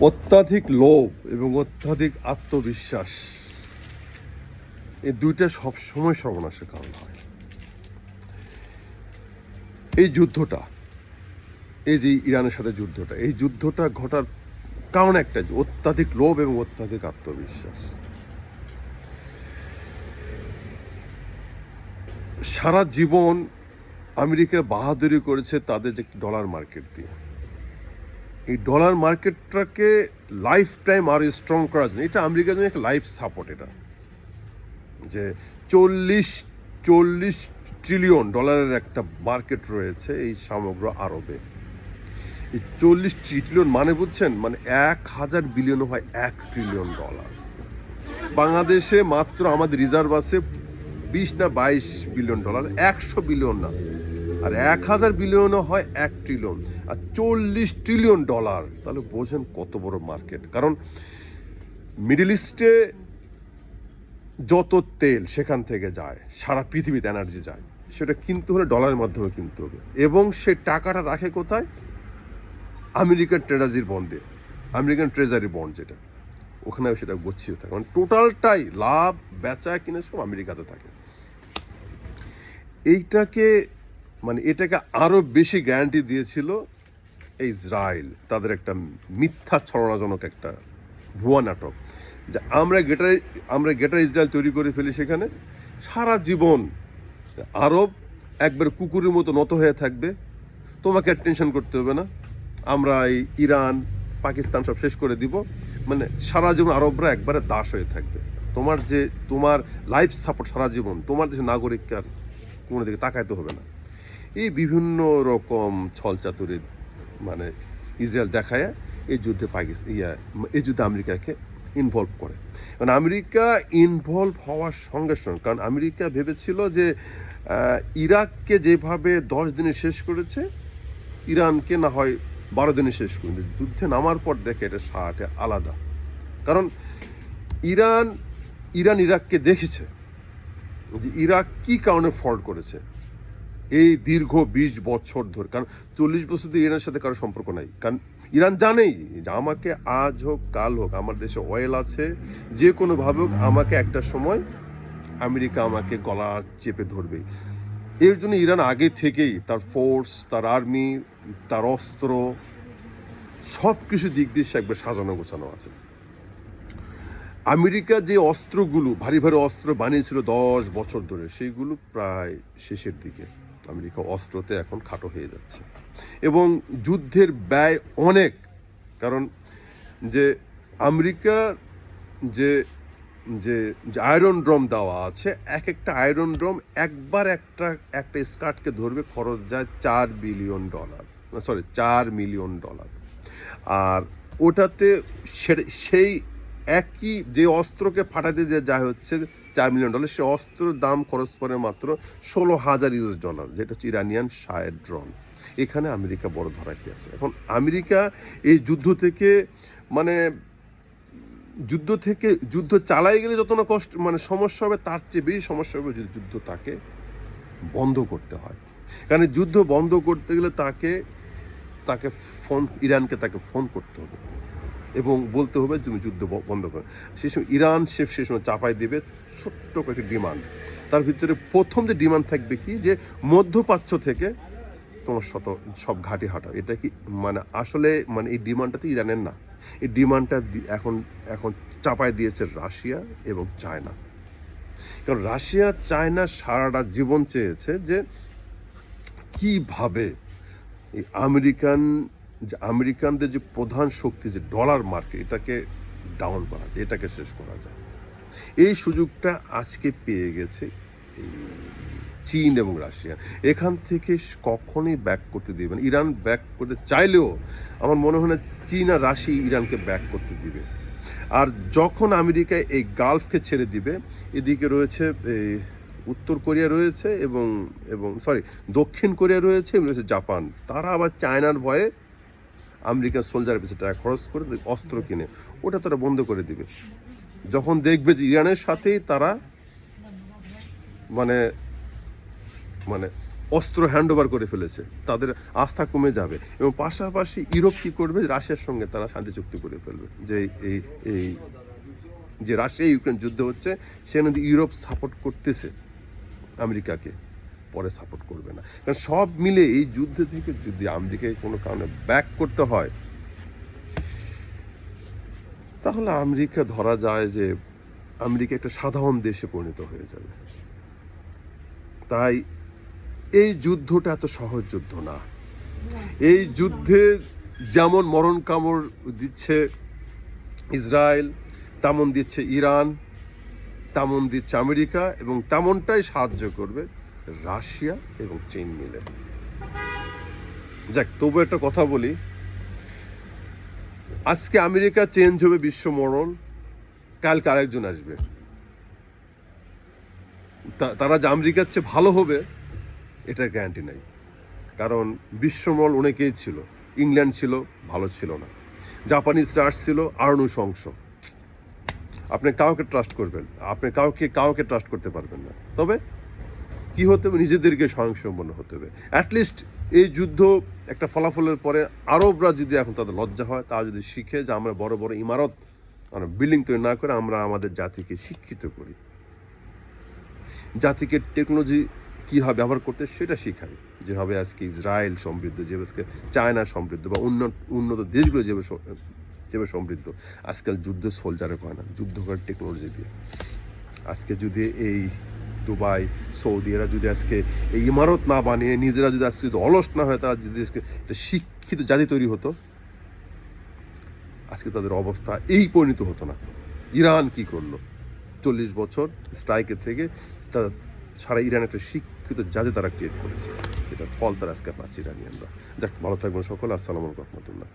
অত্যাধিক লোভ এবং অত্যাধিক আত্মবিশ্বাস, এই দুইটা সবসময় সর্বনাশের কারণ হয়। এই যুদ্ধটা, এই যে ইরানের সাথে যুদ্ধটা, এই যুদ্ধটা ঘটার কারণ একটাই, অত্যাধিক লোভ এবং অত্যাধিক আত্মবিশ্বাস। সারা জীবন আমেরিকা বাহাদুরি করেছে তাদের যে ডলার মার্কেট দিয়ে। এই ডলার মার্কেটটাকে লাইফ টাইম আরও স্ট্রং করার জন্য, এটা আমেরিকার জন্য একটা লাইফ সাপোর্ট। এটা যে 40 ট্রিলিয়ন ডলারের একটা মার্কেট রয়েছে এই সমগ্র আরবে। এই 40 ট্রিলিয়ন মানে বুঝছেন, মানে 1000 বিলিয়ন হয় 1 ট্রিলিয়ন ডলার। বাংলাদেশে মাত্র আমাদের রিজার্ভ আছে 20 না 22 বিলিয়ন ডলার, 100 বিলিয়ন না। আর 1000 বিলিয়নও হয় 1 ট্রিলিয়ন, আর 40 ট্রিলিয়ন ডলার, তাহলে বোঝেন কত বড় মার্কেট। কারণ মিডল ইস্টে যত তেল সেখান থেকে যায়, সারা পৃথিবীতে এনার্জি যায়, সেটা কিনতে হলে ডলারের মাধ্যমে কিনতে হবে। এবং সে টাকাটা রাখে কোথায়? আমেরিকান ট্রেজারি বন্ডে, আমেরিকান ট্রেজারি বন্ড যেটা, ওখানে সেটা গচ্ছিত থাকে। মানে টোটালটাই লাভ বেচা কিনে সব আমেরিকাতে থাকে। এইটাকে মানে এটাকে আরও বেশি গ্যারান্টি দিয়েছিল ইসরায়েল, তাদের একটা মিথ্যা ছলনাজনক একটা ভুয়া নাটক, যে আমরা গ্রেটার ইসরায়েল তৈরি করে ফেলি, সেখানে সারা জীবন আরব একবার কুকুরের মতো নত হয়ে থাকবে, তোমাকে টেনশন করতে হবে না, আমরা এই ইরান পাকিস্তান সব শেষ করে দিব, মানে সারা জীবন আরবরা একবারে দাস হয়ে থাকবে। তোমার লাইফ সাপোর্ট সারা জীবন, তোমার দেশের নাগরিককে আর কোনো দিকে তাকাইতে হবে না। এই বিভিন্ন রকম ছলচাতুরি মানে ইসরায়েল দেখায় এই যুদ্ধে এই যুদ্ধে আমেরিকাকে ইনভলভ করে। কারণ আমেরিকা ইনভলভ হওয়ার সঙ্গে সঙ্গে, কারণ আমেরিকা ভেবেছিল যে ইরাককে যেভাবে 10 দিনে শেষ করেছে, ইরানকে না হয় 12 দিনে শেষ করে। যুদ্ধে নামার পর দেখে এটা সাহায্যে আলাদা। কারণ ইরান ইরাককে দেখেছে যে ইরাক কি কারণে ফল্ট করেছে এই দীর্ঘ 20 বছর ধরে। কারণ 40 বছর ধরে ইরানের সাথে কারো সম্পর্ক নাই। কারণ ইরান জানেই যে আমাকে আজ হোক কাল হোক, আমার দেশে অয়েল আছে, যে কোনোভাবে হোক আমাকে একটা সময় আমেরিকা আমাকে গলা চেপে ধরবে। এর জন্য ইরান আগে থেকেই তার ফোর্স, তার আর্মি, তার অস্ত্র, সব কিছু দিক দিয়ে সে একবার সাজানো গোছানো আছে। আমেরিকা যে অস্ত্রগুলো, ভারী ভারী অস্ত্র বানিয়েছিল 10 বছর ধরে, সেইগুলো প্রায় শেষের দিকে। আমেরিকা অস্ত্রতে এখন খাটো হয়ে যাচ্ছে এবং যুদ্ধের ব্যয় অনেক। কারণ যে আমেরিকার যে যে আয়রন ড্রম দেওয়া আছে, একটা আয়রন ড্রম একবার একটা স্কার্টকে ধরবে, খরচ যায় $4 বিলিয়ন, 4 মিলিয়ন ডলার। আর ওটাতে সেই একই যে অস্ত্রকে ফাটাতে যা হচ্ছে $4 মিলিয়ন, সে অস্ত্রের দাম খরচ করে মাত্র $16,000, যেটা হচ্ছে ইরানিয়ান শায়ের ড্রোন। এখানে আমেরিকা বড় ধরা খেয়ে আছে। এখন আমেরিকা এই যুদ্ধ থেকে মানে যুদ্ধ চালাই গেলে যত না কষ্ট মানে সমস্যা হবে, তার চেয়ে বেশি সমস্যা হবে যদি যুদ্ধ তাকে বন্ধ করতে হয়। কারণ যুদ্ধ বন্ধ করতে গেলে ইরানকে ফোন করতে হবে এবং বলতে হবে তুমি যুদ্ধ বন্ধ করো। সেই সময় ইরান সে সময় চাপাই দেবে ছোট্ট কয়েকটি ডিমান্ড। তার ভিতরে প্রথম যে ডিমান্ড থাকবে কি, যে মধ্যপ্রাচ্য থেকে তোমার সব ঘাঁটি হাঁটাও। এটা কি মানে আসলে মানে এই ডিমান্ডটা তো ইরানের না, এই ডিমান্ডটা এখন চাপাই দিয়েছে রাশিয়া এবং চায়না। কারণ রাশিয়া চায়না সারাটা জীবন চেয়েছে যে কিভাবে এই আমেরিকানদের যে প্রধান শক্তি যে ডলার মার্কেট, এটাকে ডাউন করা যায়, এটাকে শেষ করা যায়। এই সুযোগটা আজকে পেয়ে গেছে এই চীন এবং রাশিয়া। এখান থেকে কখনোই ব্যাক করতে দিবে না। ইরান ব্যাক করতে চাইলেও আমার মনে হয় না চীন আর রাশিয়া ইরানকে ব্যাক করতে দিবে। আর যখন আমেরিকা এই গালফকে ছেড়ে দিবে, এদিকে রয়েছে উত্তর কোরিয়া রয়েছে এবং দক্ষিণ কোরিয়া রয়েছে এবং রয়েছে জাপান। তারা আবার চায়নার ভয়ে আমেরিকান সোলজারের পিছনে টাকা খরচ করে অস্ত্র কিনে ওটা তারা বন্ধ করে দিবে। যখন দেখবে যে ইরানের সাথেই তারা মানে অস্ত্র হ্যান্ড ওভার করে ফেলেছে, তাদের আস্থা কমে যাবে। এবং পাশাপাশি ইউরোপ কী করবে, রাশিয়ার সঙ্গে তারা শান্তি চুক্তি করে ফেলবে, যে এই এই যে রাশিয়া ইউক্রেন যুদ্ধ হচ্ছে সেখানে ইউরোপ সাপোর্ট করতেছে আমেরিকাকে, পরে সাপোর্ট করবে না। কারণ সব মিলে এই যুদ্ধ থেকে যদি আমেরিকাকে কোনো কারণে ব্যাক করতে হয়, তাহলে আমেরিকা ধরা যায় যে আমেরিকা একটা সাধারণ দেশে পরিণত হয়ে যাবে। তাই এই যুদ্ধটা এত সহজ যুদ্ধ না। এই যুদ্ধে যেমন মরণ কামড় দিচ্ছে ইসরায়েল, তেমন দিচ্ছে ইরান, তেমন দিচ্ছে আমেরিকা, এবং তেমনটাই সাহায্য করবে রাশিয়া এবং চীন মিলে। যাক, তবু একটা কথা বলি, আজকে আমেরিকা চেঞ্জ হবে বিশ্ব মডেল, কালকে আরেকজন আসবে, তারা যে আমেরিকার চেয়ে ভালো হবে এটার গ্যারান্টি নাই। কারণ বিশ্বমল অনেকেই ছিল, ইংল্যান্ড ছিল, ভালো ছিল না, জাপানিজরা আসছিল আরও নৃশংস। আপনি কাউকে ট্রাস্ট করবেন, আপনি কাউকে ট্রাস্ট করতে পারবেন না। তবে কি হতে হবে, নিজেদেরকে স্বয়ংসম্পন্ন হতে হবে। অ্যাটলিস্ট এই যুদ্ধ একটা ফলাফলের পরে আরবরা যদি এখন তাদের লজ্জা হয়, তা যদি শিখে যে আমরা বড় বড় ইমারত, মানে বিল্ডিং তৈরি না করে আমরা আমাদের জাতিকে শিক্ষিত করি, জাতিকে টেকনোলজি কীভাবে ব্যবহার করতে সেটা শেখাই। যেভাবে আজকে ইসরায়েল সমৃদ্ধ, যেভাবে আজকে চায়না সমৃদ্ধ, বা উন্নত দেশগুলো যেভাবে সমৃদ্ধ, আজকাল যুদ্ধ সোলজারে হয় না, যুদ্ধ করে টেকনোলজি দিয়ে। আজকে যদি এই দুবাই, সৌদি, এরা যদি আজকে এই ইমারত না বানিয়ে নিজেরা যদি আজকে যদি অলস না হয়, তারা যদি আজকে একটা শিক্ষিত জাতি তৈরি হতো, আজকে তাদের অবস্থা এই পরিণত হতো না। ইরান কি করলো, 40 বছর স্ট্রাইকের থেকে তারা সারা ইরান একটা শিক্ষিত জাতি তারা ক্রিয়েট করেছে, যেটার ফল তারা আজকে পাচ্ছি ইরানিয়ানরা। যাক, ভালো থাকবেন সকলে। আসসালামু আলাইকুম রহমতুল্লাহ।